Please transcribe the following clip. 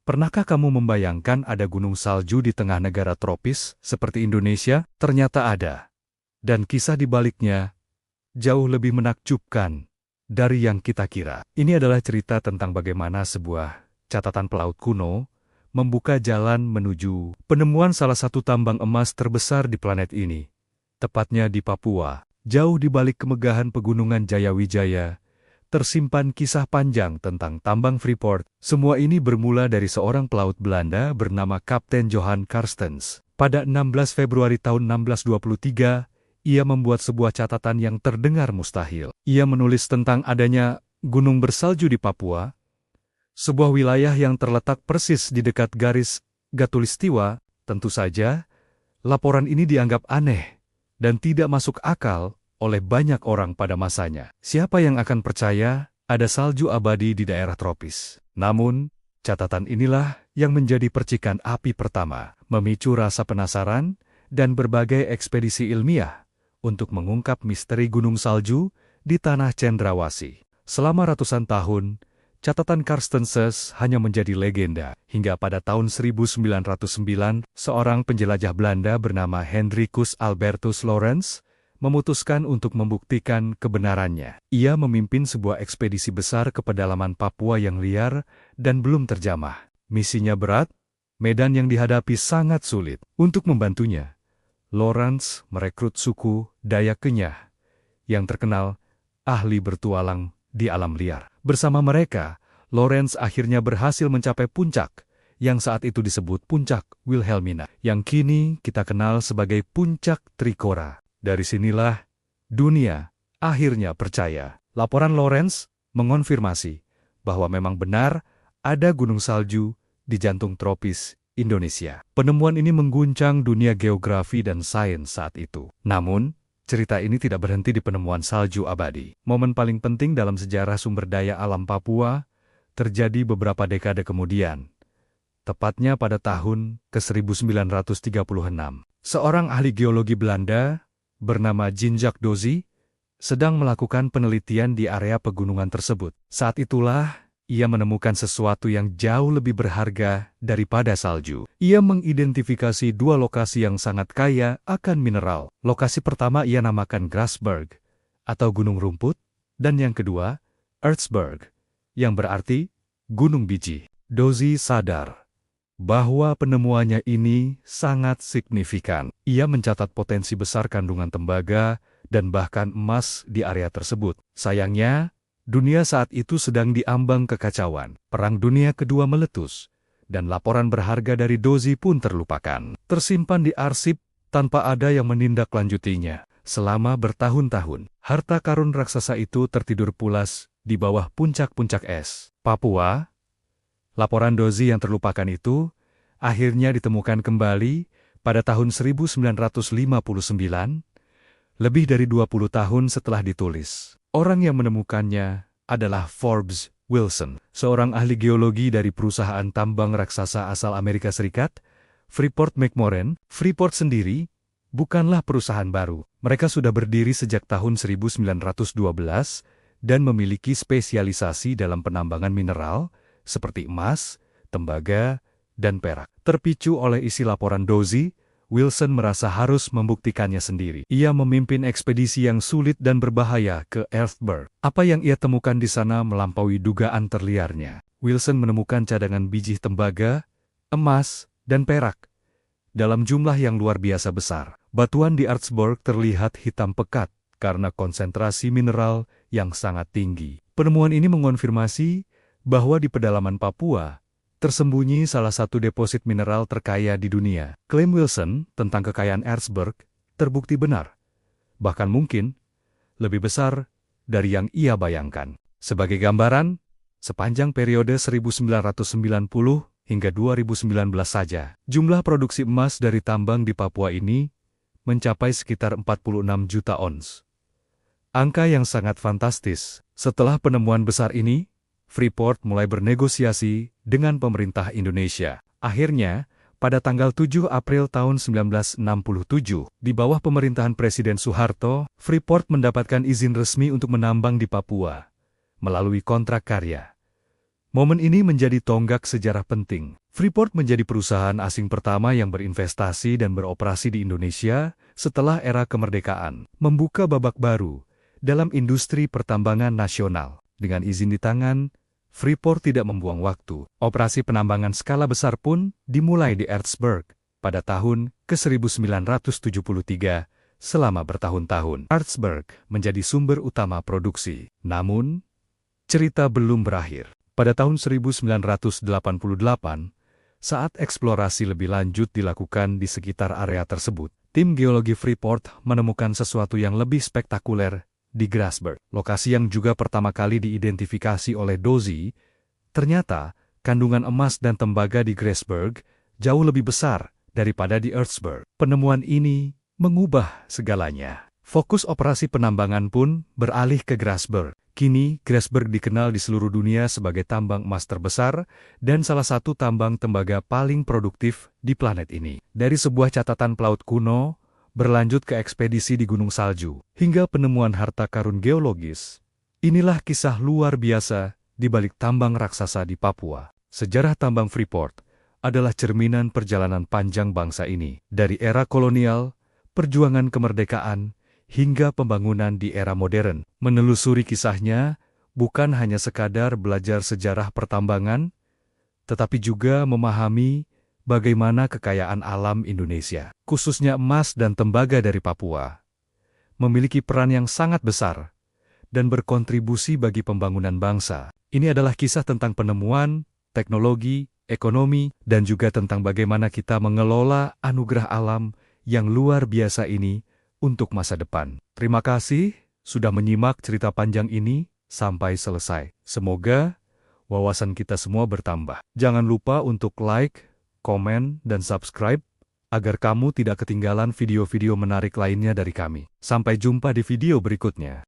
Pernahkah kamu membayangkan ada gunung salju di tengah negara tropis seperti Indonesia? Ternyata ada. Dan kisah di baliknya jauh lebih menakjubkan dari yang kita kira. Ini adalah cerita tentang bagaimana sebuah catatan pelaut kuno membuka jalan menuju penemuan salah satu tambang emas terbesar di planet ini, tepatnya di Papua. Jauh di balik kemegahan pegunungan Jayawijaya, tersimpan kisah panjang tentang tambang Freeport. Semua ini bermula dari seorang pelaut Belanda bernama Kapten Johan Carstens. Pada 16 Februari tahun 1623, ia membuat sebuah catatan yang terdengar mustahil. Ia menulis tentang adanya gunung bersalju di Papua, sebuah wilayah yang terletak persis di dekat garis Khatulistiwa. Tentu saja, laporan ini dianggap aneh dan tidak masuk akal oleh banyak orang pada masanya. Siapa yang akan percaya ada salju abadi di daerah tropis? Namun, catatan inilah yang menjadi percikan api pertama, memicu rasa penasaran dan berbagai ekspedisi ilmiah untuk mengungkap misteri gunung salju di tanah cendrawasih. Selama ratusan tahun, catatan Carstensen hanya menjadi legenda, hingga pada tahun 1909, seorang penjelajah Belanda bernama Hendrikus Albertus Lorenz memutuskan untuk membuktikan kebenarannya. Ia memimpin sebuah ekspedisi besar ke pedalaman Papua yang liar dan belum terjamah. Misinya berat, medan yang dihadapi sangat sulit. Untuk membantunya, Lorenz merekrut suku Dayak Kenyah yang terkenal ahli bertualang di alam liar. Bersama mereka, Lorenz akhirnya berhasil mencapai puncak yang saat itu disebut Puncak Wilhelmina, yang kini kita kenal sebagai Puncak Trikora. Dari sinilah dunia akhirnya percaya. Laporan Lorenz mengonfirmasi bahwa memang benar ada gunung salju di jantung tropis Indonesia. Penemuan ini mengguncang dunia geografi dan sains saat itu. Namun, cerita ini tidak berhenti di penemuan salju abadi. Momen paling penting dalam sejarah sumber daya alam Papua terjadi beberapa dekade kemudian, tepatnya pada tahun ke-1936. Seorang ahli geologi Belanda bernama Jean-Jacques Dozy sedang melakukan penelitian di area pegunungan tersebut. Saat itulah ia menemukan sesuatu yang jauh lebih berharga daripada salju. Ia mengidentifikasi dua lokasi yang sangat kaya akan mineral. Lokasi pertama ia namakan Grasberg atau gunung rumput, dan yang kedua Erzberg yang berarti gunung biji. Dozy sadar bahwa penemuannya ini sangat signifikan. Ia mencatat potensi besar kandungan tembaga dan bahkan emas di area tersebut. Sayangnya, dunia saat itu sedang diambang kekacauan. Perang Dunia Kedua meletus, dan laporan berharga dari Dozy pun terlupakan. Tersimpan di arsip tanpa ada yang menindaklanjutinya. Selama bertahun-tahun, harta karun raksasa itu tertidur pulas di bawah puncak-puncak es. Papua, laporan Dozy yang terlupakan itu akhirnya ditemukan kembali pada tahun 1959, lebih dari 20 tahun setelah ditulis. Orang yang menemukannya adalah Forbes Wilson, seorang ahli geologi dari perusahaan tambang raksasa asal Amerika Serikat, Freeport-McMoRan. Freeport sendiri bukanlah perusahaan baru. Mereka sudah berdiri sejak tahun 1912 dan memiliki spesialisasi dalam penambangan mineral seperti emas, tembaga, dan perak. Terpicu oleh isi laporan Dozy, Wilson merasa harus membuktikannya sendiri. Ia memimpin ekspedisi yang sulit dan berbahaya ke Erzberg. Apa yang ia temukan di sana melampaui dugaan terliarnya. Wilson menemukan cadangan biji tembaga, emas, dan perak dalam jumlah yang luar biasa besar. Batuan di Erzberg terlihat hitam pekat karena konsentrasi mineral yang sangat tinggi. Penemuan ini mengonfirmasi bahwa di pedalaman Papua tersembunyi salah satu deposit mineral terkaya di dunia. Klaim Wilson tentang kekayaan Erzberg terbukti benar, bahkan mungkin lebih besar dari yang ia bayangkan. Sebagai gambaran, sepanjang periode 1990 hingga 2019 saja, jumlah produksi emas dari tambang di Papua ini mencapai sekitar 46 juta ons. Angka yang sangat fantastis. Setelah penemuan besar ini, Freeport mulai bernegosiasi dengan pemerintah Indonesia. Akhirnya, pada tanggal 7 April tahun 1967, di bawah pemerintahan Presiden Soeharto, Freeport mendapatkan izin resmi untuk menambang di Papua melalui kontrak karya. Momen ini menjadi tonggak sejarah penting. Freeport menjadi perusahaan asing pertama yang berinvestasi dan beroperasi di Indonesia setelah era kemerdekaan, membuka babak baru dalam industri pertambangan nasional. Dengan izin di tangan, Freeport tidak membuang waktu. Operasi penambangan skala besar pun dimulai di Ertsberg pada tahun ke-1973 selama bertahun-tahun. Ertsberg menjadi sumber utama produksi. Namun, cerita belum berakhir. Pada tahun 1988, saat eksplorasi lebih lanjut dilakukan di sekitar area tersebut, tim geologi Freeport menemukan sesuatu yang lebih spektakuler di Grasberg. Lokasi yang juga pertama kali diidentifikasi oleh Dozy, ternyata kandungan emas dan tembaga di Grasberg jauh lebih besar daripada di Ertsberg. Penemuan ini mengubah segalanya. Fokus operasi penambangan pun beralih ke Grasberg. Kini, Grasberg dikenal di seluruh dunia sebagai tambang emas terbesar dan salah satu tambang tembaga paling produktif di planet ini. Dari sebuah catatan pelaut kuno, berlanjut ke ekspedisi di Gunung Salju, hingga penemuan harta karun geologis. Inilah kisah luar biasa di balik tambang raksasa di Papua. Sejarah tambang Freeport adalah cerminan perjalanan panjang bangsa ini. Dari era kolonial, perjuangan kemerdekaan, hingga pembangunan di era modern. Menelusuri kisahnya bukan hanya sekadar belajar sejarah pertambangan, tetapi juga memahami bagaimana kekayaan alam Indonesia, khususnya emas dan tembaga dari Papua, memiliki peran yang sangat besar dan berkontribusi bagi pembangunan bangsa. Ini adalah kisah tentang penemuan, teknologi, ekonomi, dan juga tentang bagaimana kita mengelola anugerah alam yang luar biasa ini untuk masa depan. Terima kasih sudah menyimak cerita panjang ini sampai selesai. Semoga wawasan kita semua bertambah. Jangan lupa untuk like, komen, dan subscribe agar kamu tidak ketinggalan video-video menarik lainnya dari kami. Sampai jumpa di video berikutnya.